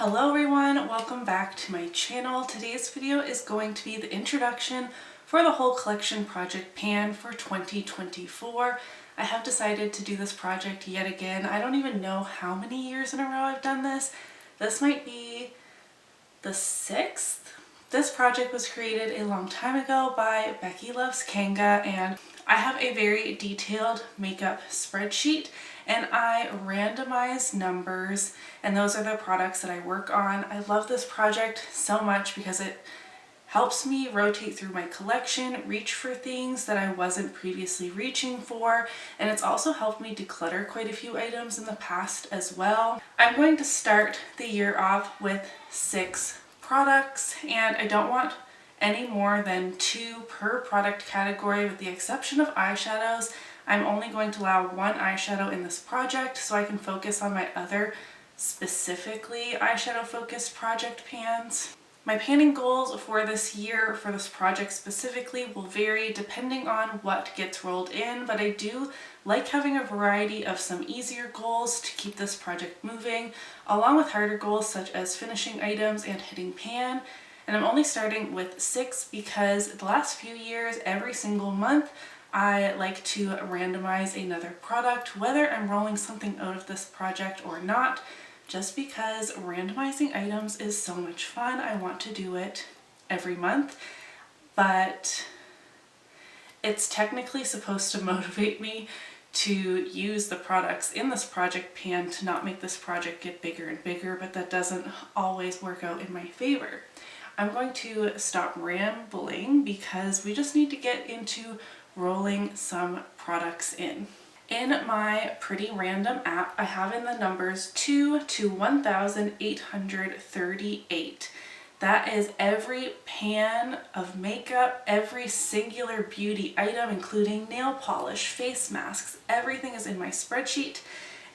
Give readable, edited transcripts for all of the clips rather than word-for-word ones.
Hello everyone, welcome back to my channel. Today's video is going to be the introduction for the whole collection project pan for 2024. I have decided to do this project yet again. I don't even know how many years in a row I've done this. This might be the 6th. This project was created a long time ago by Becky Loves Kanga, and I have a very detailed makeup spreadsheet and I randomize numbers, and those are the products that I work on. I love this project so much because it helps me rotate through my collection, reach for things that I wasn't previously reaching for, and it's also helped me declutter quite a few items in the past as well. I'm going to start the year off with 6 products, and I don't want any more than 2 per product category with the exception of eyeshadows. I'm only going to allow 1 eyeshadow in this project so I can focus on my other specifically eyeshadow focused project pans. My panning goals for this year, for this project specifically, will vary depending on what gets rolled in, but I do like having a variety of some easier goals to keep this project moving, along with harder goals such as finishing items and hitting pan. And I'm only starting with 6 because the last few years, every single month, I like to randomize another product, whether I'm rolling something out of this project or not, just because randomizing items is so much fun. I want to do it every month, but it's technically supposed to motivate me to use the products in this project pan to not make this project get bigger and bigger, but that doesn't always work out in my favor. I'm going to stop rambling because we just need to get into rolling some products in. In my Pretty Random app, I have in the numbers 2 to 1,838. That is every pan of makeup, every singular beauty item, including nail polish, face masks, everything is in my spreadsheet.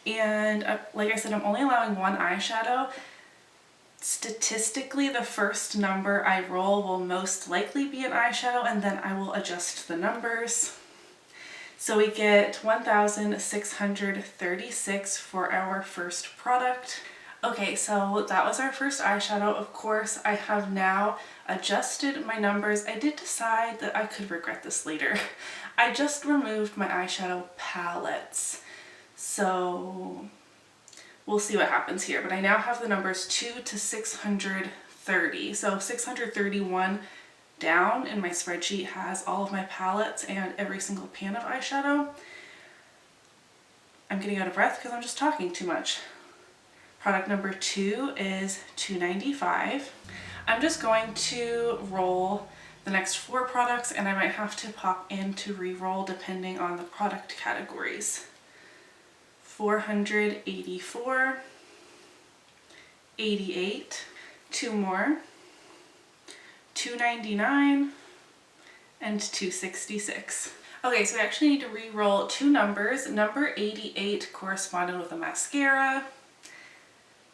And like I said, I'm only allowing 1 eyeshadow. Statistically, the first number I roll will most likely be an eyeshadow, and then I will adjust the numbers. So we get 1,636 for our first product. Okay, so that was our first eyeshadow. Of course, I have now adjusted my numbers. I did decide that I could regret this later. I just removed my eyeshadow palettes. So we'll see what happens here, but I now have the numbers 2 to 630. So 631 down in my spreadsheet has all of my palettes and every single pan of eyeshadow. I'm getting out of breath because I'm just talking too much. Product number 2 is 295. I'm just going to roll the next 4 products, and I might have to pop in to re-roll depending on the product categories. 484, 88, 2 more, 299, and 266. Okay, so we actually need to re-roll 2 numbers. Number 88 corresponded with a mascara.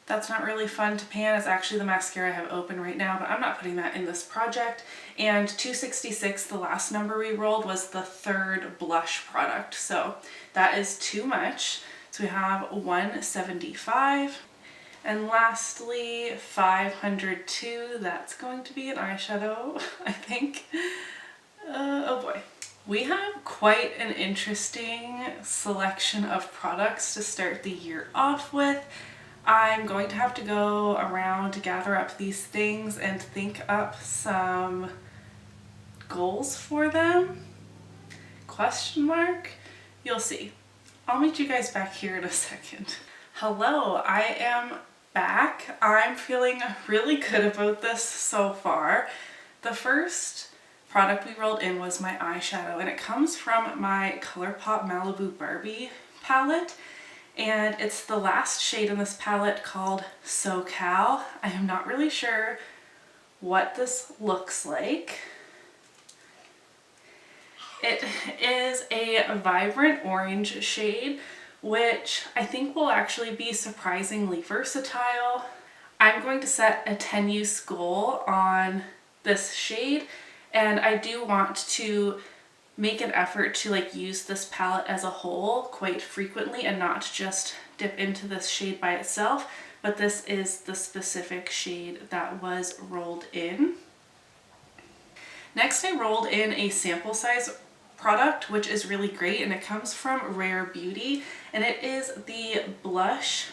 That's not really fun to pan. It's actually the mascara I have open right now, but I'm not putting that in this project. And 266, the last number we rolled, was the 3rd blush product. So that is too much. So we have 175. And lastly, 502. That's going to be an eyeshadow, I think. Oh boy. We have quite an interesting selection of products to start the year off with. I'm going to have to go around to gather up these things and think up some goals for them. Question mark? You'll see. I'll meet you guys back here in a second. Hello, I am back. I'm feeling really good about this so far. The first product we rolled in was my eyeshadow, and it comes from my Colourpop Malibu Barbie palette, and it's the last shade in this palette called SoCal. I am not really sure what this looks like. It is a vibrant orange shade, which I think will actually be surprisingly versatile. I'm going to set a 10-use goal on this shade, and I do want to make an effort to use this palette as a whole quite frequently and not just dip into this shade by itself. but this is the specific shade that was rolled in. Next, I rolled in a sample size product, which is really great, and it comes from Rare Beauty, and it is the blush,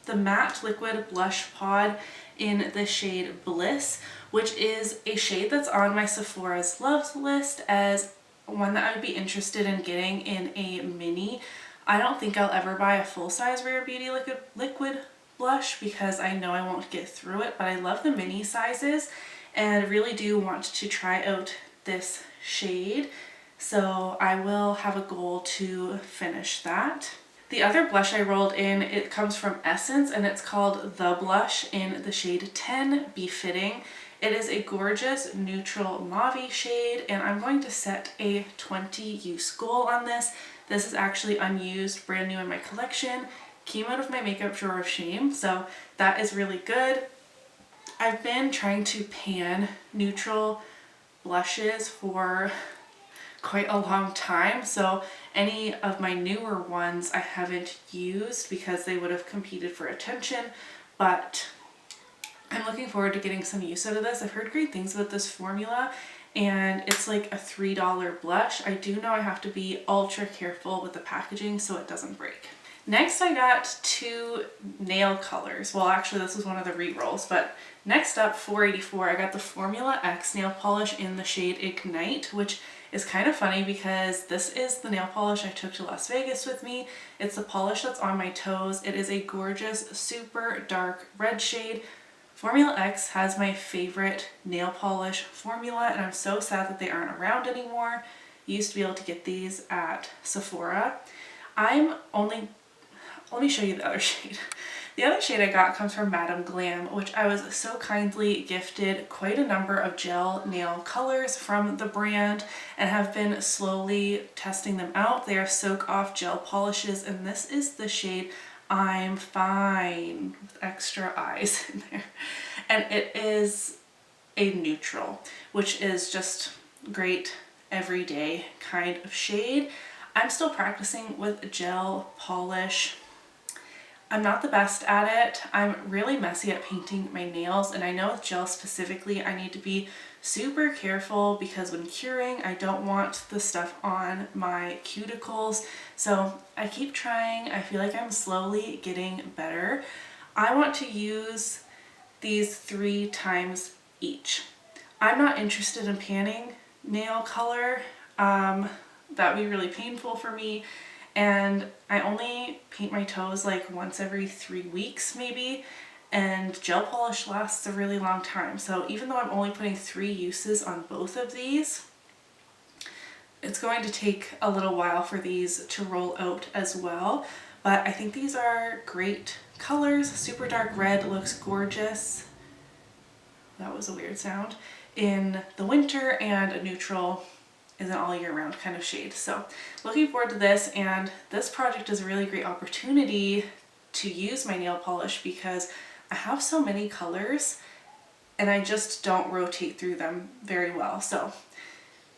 the matte liquid blush pod in the shade Bliss, which is a shade that's on my Sephora's Loves list as one that I would be interested in getting in a mini. I don't think I'll ever buy a full-size Rare Beauty liquid blush because I know I won't get through it, but I love the mini sizes and really do want to try out this shade. So I will have a goal to finish that. The other blush I rolled in, it comes from Essence and it's called The Blush in the shade 10 Befitting. It is a gorgeous neutral mauve shade and I'm going to set a 20 use goal on this. This is actually unused, brand new in my collection, came out of my makeup drawer of shame, so that is really good. I've been trying to pan neutral blushes for quite a long time, so any of my newer ones I haven't used because they would have competed for attention, but I'm looking forward to getting some use out of this. I've heard great things about this formula and it's like a $3 blush. I do know I have to be ultra careful with the packaging so it doesn't break. Next I got two nail colors. Well, actually this was one of the re-rolls, but next up, 484, I got the Formula X nail polish in the shade Ignite, which is kind of funny because this is the nail polish I took to Las Vegas with me. It's the polish that's on my toes. It is a gorgeous, super dark red shade. Formula X has my favorite nail polish formula, and I'm so sad that they aren't around anymore. You used to be able to get these at Sephora. Let me show you the other shade. The other shade I got comes from Madame Glam, which I was so kindly gifted quite a number of gel nail colors from the brand and have been slowly testing them out. They are soak off gel polishes and this is the shade I'm Fine with extra eyes in there. And it is a neutral, which is just great everyday kind of shade. I'm still practicing with gel polish. I'm not the best at it. I'm really messy at painting my nails, and I know with gel specifically I need to be super careful because when curing I don't want the stuff on my cuticles. So I keep trying. I feel like I'm slowly getting better. I want to use these 3 times each. I'm not interested in panning nail color. That would be really painful for me. And I only paint my toes like once every 3 weeks maybe, and gel polish lasts a really long time. So even though I'm only putting 3 uses on both of these, it's going to take a little while for these to roll out as well. But I think these are great colors. Super dark red looks gorgeous. That was a weird sound. In the winter, and a neutral is an all year round kind of shade. So looking forward to this, and this project is a really great opportunity to use my nail polish because I have so many colors and I just don't rotate through them very well. So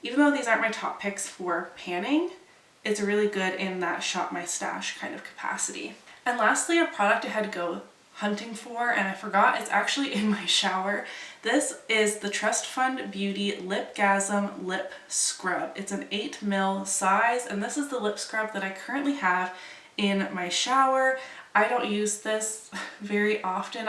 even though these aren't my top picks for panning, it's really good in that shop my stash kind of capacity. And lastly, a product I had to go hunting for and I forgot, it's actually in my shower. This is the Trust Fund Beauty Lipgasm Lip Scrub. It's an 8 ml size, and this is the lip scrub that I currently have in my shower. I don't use this very often.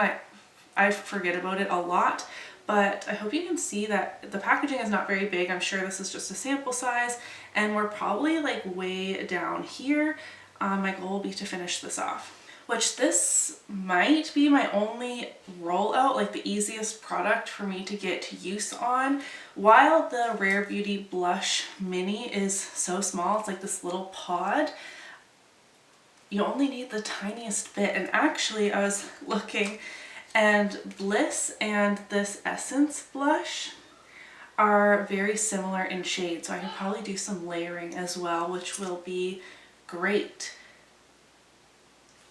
I forget about it a lot, but I hope you can see that the packaging is not very big. I'm sure this is just a sample size, and we're probably like way down here. My goal will be to finish this off, which this might be my only rollout, like the easiest product for me to get use on. While the Rare Beauty Blush Mini is so small, it's like this little pod, you only need the tiniest bit. And actually I was looking, and Bliss and this Essence blush are very similar in shade, so I can probably do some layering as well, which will be great.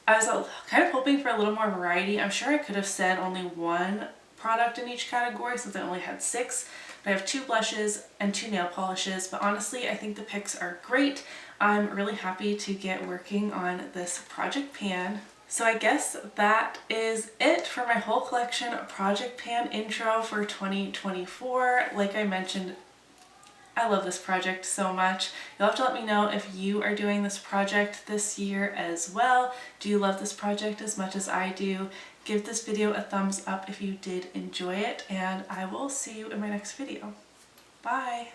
I was kind of hoping for a little more variety. I'm sure I could have said only 1 product in each category since I only had 6. But I have 2 blushes and 2 nail polishes, but honestly I think the picks are great. I'm really happy to get working on this project pan. So I guess that is it for my whole collection project pan intro for 2024. Like I mentioned, I love this project so much. You'll have to let me know if you are doing this project this year as well. Do you love this project as much as I do? Give this video a thumbs up if you did enjoy it, and I will see you in my next video. Bye!